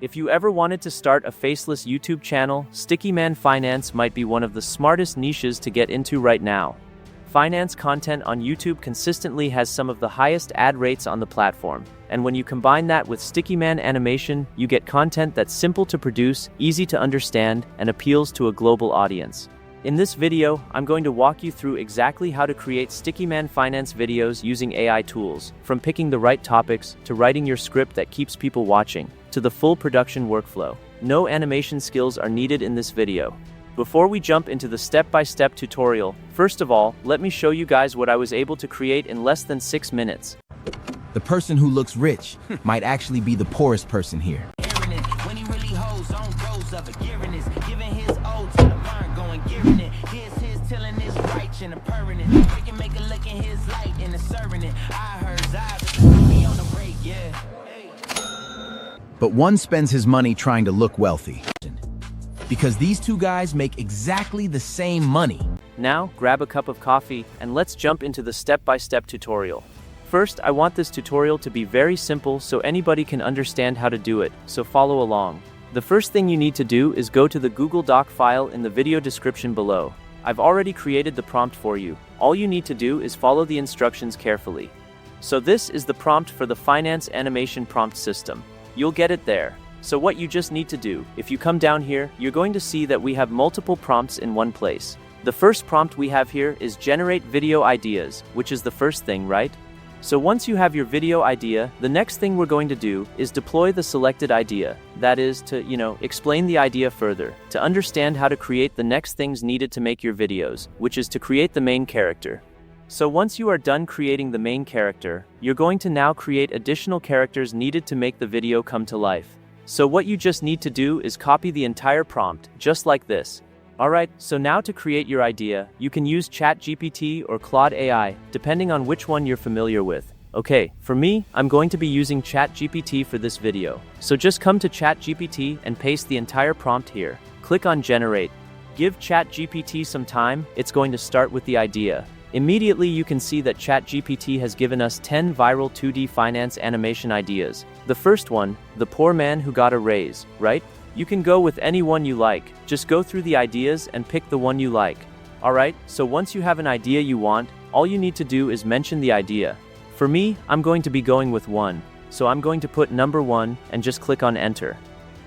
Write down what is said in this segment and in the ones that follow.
If you ever wanted to start a faceless YouTube channel, Stickman Finance might be one of the smartest niches to get into right now. Finance content on YouTube consistently has some of the highest ad rates on the platform, and when you combine that with Stickman animation, you get content that's simple to produce, easy to understand, and appeals to a global audience. In this video, I'm going to walk you through exactly how to create Stickman Finance videos using AI tools, from picking the right topics, to writing your script that keeps people watching, to the full production workflow. No animation skills are needed in this video. Before we jump into the step-by-step tutorial, first of all, let me show you guys what I was able to create in less than 6 minutes. The person who looks rich might actually be the poorest person here. But one spends his money trying to look wealthy. Because these two guys make exactly the same money. Now, grab a cup of coffee, and let's jump into the step-by-step tutorial. First, I want this tutorial to be very simple so anybody can understand how to do it, so follow along. The first thing you need to do is go to the Google Doc file in the video description below. I've already created the prompt for you. All you need to do is follow the instructions carefully. So this is the prompt for the Finance Animation Prompt System. You'll get it there. So what you just need to do, if you come down here, you're going to see that we have multiple prompts in one place. The first prompt we have here is generate video ideas, which is the first thing, right? So once you have your video idea, the next thing we're going to do is deploy the selected idea. That is to, explain the idea further, to understand how to create the next things needed to make your videos, which is to create the main character. So once you are done creating the main character, you're going to now create additional characters needed to make the video come to life. So what you just need to do is copy the entire prompt, just like this. Alright, so now to create your idea, you can use ChatGPT or Claude AI, depending on which one you're familiar with. Okay, for me, I'm going to be using ChatGPT for this video. So just come to ChatGPT and paste the entire prompt here. Click on Generate. Give ChatGPT some time, it's going to start with the idea. Immediately you can see that ChatGPT has given us 10 viral 2D finance animation ideas. The first one, the poor man who got a raise, right? You can go with any one you like. Just go through the ideas and pick the one you like. Alright, so once you have an idea you want, all you need to do is mention the idea. For me, I'm going to be going with 1. So I'm going to put number 1 and just click on enter.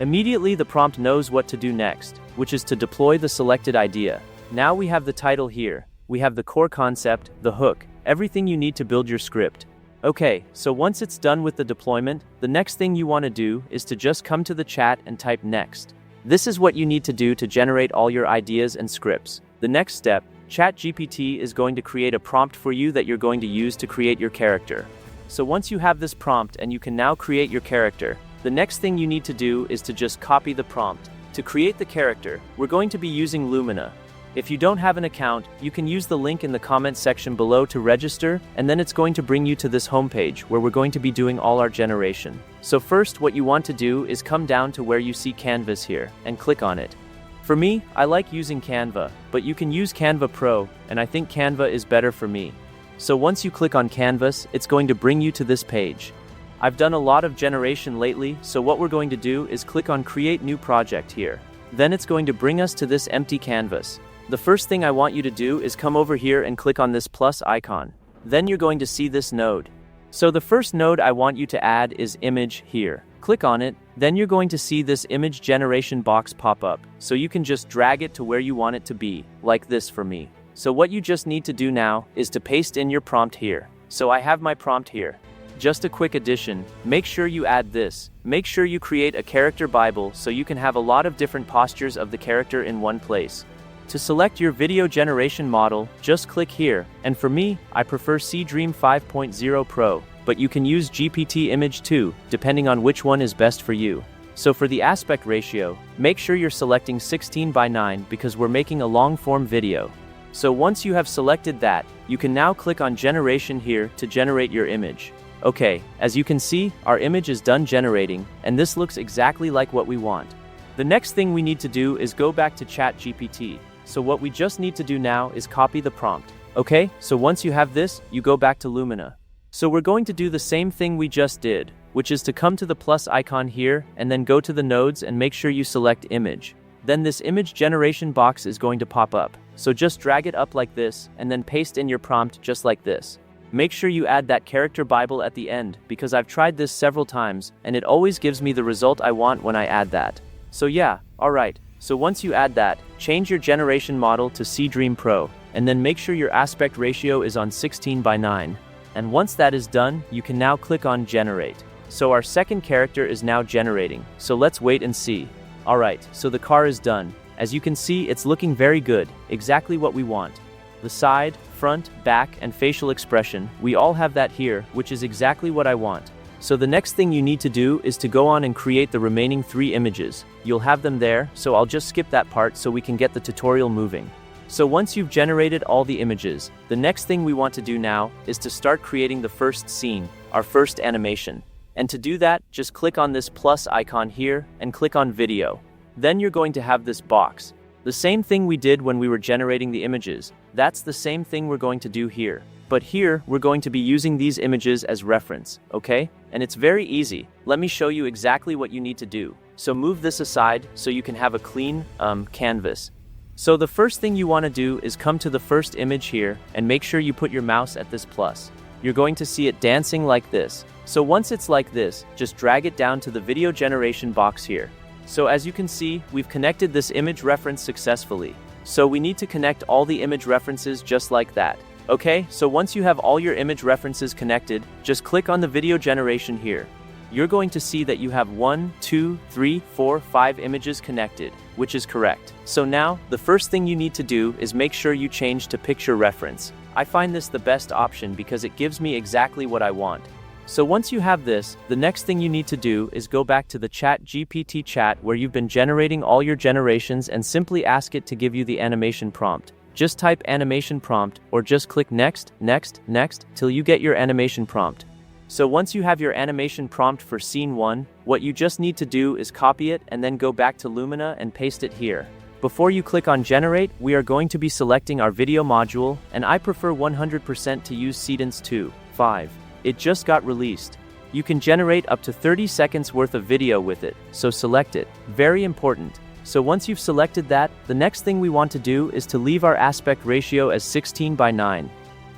Immediately the prompt knows what to do next, which is to deploy the selected idea. Now we have the title here. We have the core concept, the hook, everything you need to build your script. Okay, so once it's done with the deployment, the next thing you want to do is to just come to the chat and type next. This is what you need to do to generate all your ideas and scripts. The next step, ChatGPT is going to create a prompt for you that you're going to use to create your character. So once you have this prompt and you can now create your character, the next thing you need to do is to just copy the prompt. To create the character, we're going to be using Lumina. If you don't have an account, you can use the link in the comment section below to register, and then it's going to bring you to this homepage where we're going to be doing all our generation. So first, what you want to do is come down to where you see Canvas here, and click on it. For me, I like using Canva, but you can use Canva Pro, and I think Canva is better for me. So once you click on Canvas, it's going to bring you to this page. I've done a lot of generation lately, so what we're going to do is click on Create New Project here. Then it's going to bring us to this empty canvas. The first thing I want you to do is come over here and click on this plus icon. Then you're going to see this node. So the first node I want you to add is image here. Click on it, then you're going to see this image generation box pop up. So you can just drag it to where you want it to be, like this for me. So what you just need to do now is to paste in your prompt here. So I have my prompt here. Just a quick addition, make sure you add this. Make sure you create a character Bible so you can have a lot of different postures of the character in one place. To select your video generation model, just click here, and for me, I prefer C-Dream 5.0 Pro, but you can use GPT Image 2, depending on which one is best for you. So for the aspect ratio, make sure you're selecting 16:9 because we're making a long-form video. So once you have selected that, you can now click on Generation here to generate your image. Okay, as you can see, our image is done generating, and this looks exactly like what we want. The next thing we need to do is go back to ChatGPT. So what we just need to do now is copy the prompt. Okay, so once you have this, you go back to Lumina. So we're going to do the same thing we just did. which is to come to the plus icon here and then go to the nodes and make sure you select image. Then this image generation box is going to pop up. So just drag it up like this and then paste in your prompt just like this. Make sure you add that character Bible at the end because I've tried this several times and it always gives me the result I want when I add that. So yeah, alright. So once you add that, change your generation model to C-Dream Pro and then make sure your aspect ratio is on 16:9. And once that is done, you can now click on generate. So our second character is now generating. So let's wait and see. Alright, so the car is done. As you can see, it's looking very good, exactly what we want. The side, front, back, and facial expression, we all have that here, which is exactly what I want. So the next thing you need to do is to go on and create the remaining 3 images. You'll have them there, so I'll just skip that part so we can get the tutorial moving. So once you've generated all the images, the next thing we want to do now is to start creating the first scene, our first animation. And to do that, just click on this plus icon here and click on video. Then you're going to have this box. The same thing we did when we were generating the images, that's the same thing we're going to do here. But here, we're going to be using these images as reference, okay? And it's very easy. Let me show you exactly what you need to do. So move this aside so you can have a clean canvas. So the first thing you want to do is come to the first image here and make sure you put your mouse at this plus. You're going to see it dancing like this. So once it's like this, just drag it down to the video generation box here. So as you can see, we've connected this image reference successfully. So we need to connect all the image references just like that. Okay, so once you have all your image references connected, just click on the video generation here. You're going to see that you have 1, 2, 3, 4, 5 images connected, which is correct. So now, the first thing you need to do is make sure you change to picture reference. I find this the best option because it gives me exactly what I want. So once you have this, the next thing you need to do is go back to the ChatGPT chat where you've been generating all your generations and simply ask it to give you the animation prompt. Just type animation prompt or just click next, next, next till you get your animation prompt. So once you have your animation prompt for scene 1, what you just need to do is copy it and then go back to Lumina and paste it here. Before you click on generate, we are going to be selecting our video module, and I prefer 100% to use Seedance 2.5. It just got released. You can generate up to 30 seconds worth of video with it, so select it. Very important. So once you've selected that, the next thing we want to do is to leave our aspect ratio as 16:9.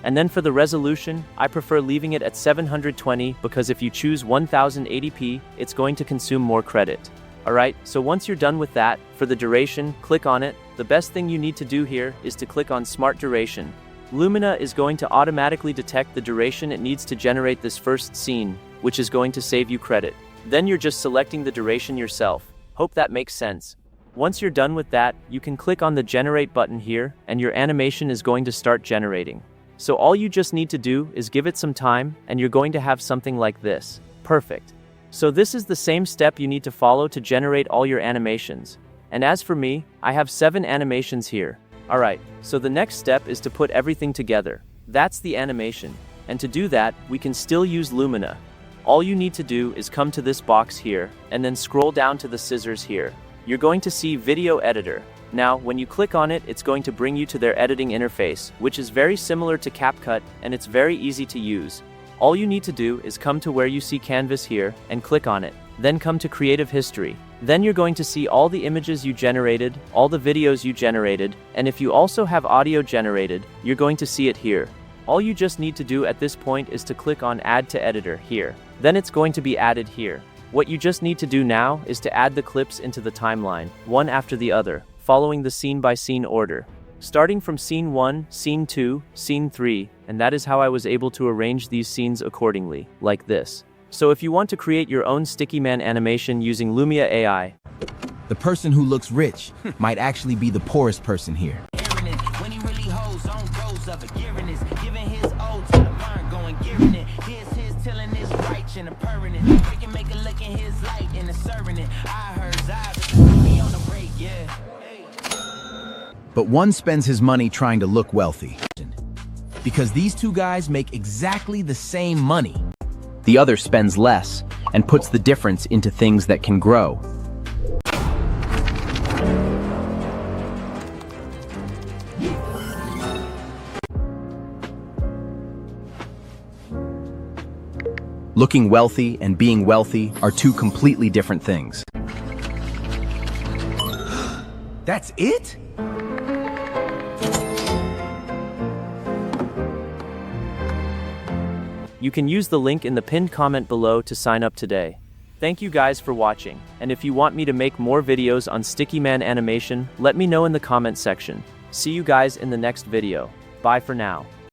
And then for the resolution, I prefer leaving it at 720 because if you choose 1080p, it's going to consume more credit. Alright, so once you're done with that, for the duration, click on it. The best thing you need to do here is to click on Smart Duration. Lumina is going to automatically detect the duration it needs to generate this first scene, which is going to save you credit. Then you're just selecting the duration yourself. Hope that makes sense. Once you're done with that, you can click on the Generate button here, and your animation is going to start generating. So all you just need to do is give it some time, and you're going to have something like this. Perfect. So this is the same step you need to follow to generate all your animations. And as for me, I have 7 animations here. Alright, so the next step is to put everything together. That's the animation. And to do that, we can still use Lumina. All you need to do is come to this box here, and then scroll down to the scissors here. You're going to see Video Editor. Now, when you click on it, it's going to bring you to their editing interface, which is very similar to CapCut, and it's very easy to use. All you need to do is come to where you see Canvas here, and click on it. Then come to Creative History. Then you're going to see all the images you generated, all the videos you generated, and if you also have audio generated, you're going to see it here. All you just need to do at this point is to click on Add to Editor here. Then it's going to be added here. What you just need to do now is to add the clips into the timeline, one after the other, following the scene-by-scene order. Starting from Scene 1, Scene 2, Scene 3, and that is how I was able to arrange these scenes accordingly, like this. So if you want to create your own Stickman animation using Lumia AI, The person who looks rich might actually be the poorest person here. When he really holds on goes of it, gearing this, giving his old to the burn, going gearing it. Here's his tilling his right and a purring it. We can make a look in his light and a serving it. I heard Zion, be on the break, yeah. But one spends his money trying to look wealthy. Because these two guys make exactly the same money. The other spends less and puts the difference into things that can grow. Looking wealthy and being wealthy are two completely different things. That's it? You can use the link in the pinned comment below to sign up today. Thank you guys for watching, and if you want me to make more videos on Stickman animation, let me know in the comment section. See you guys in the next video. Bye for now.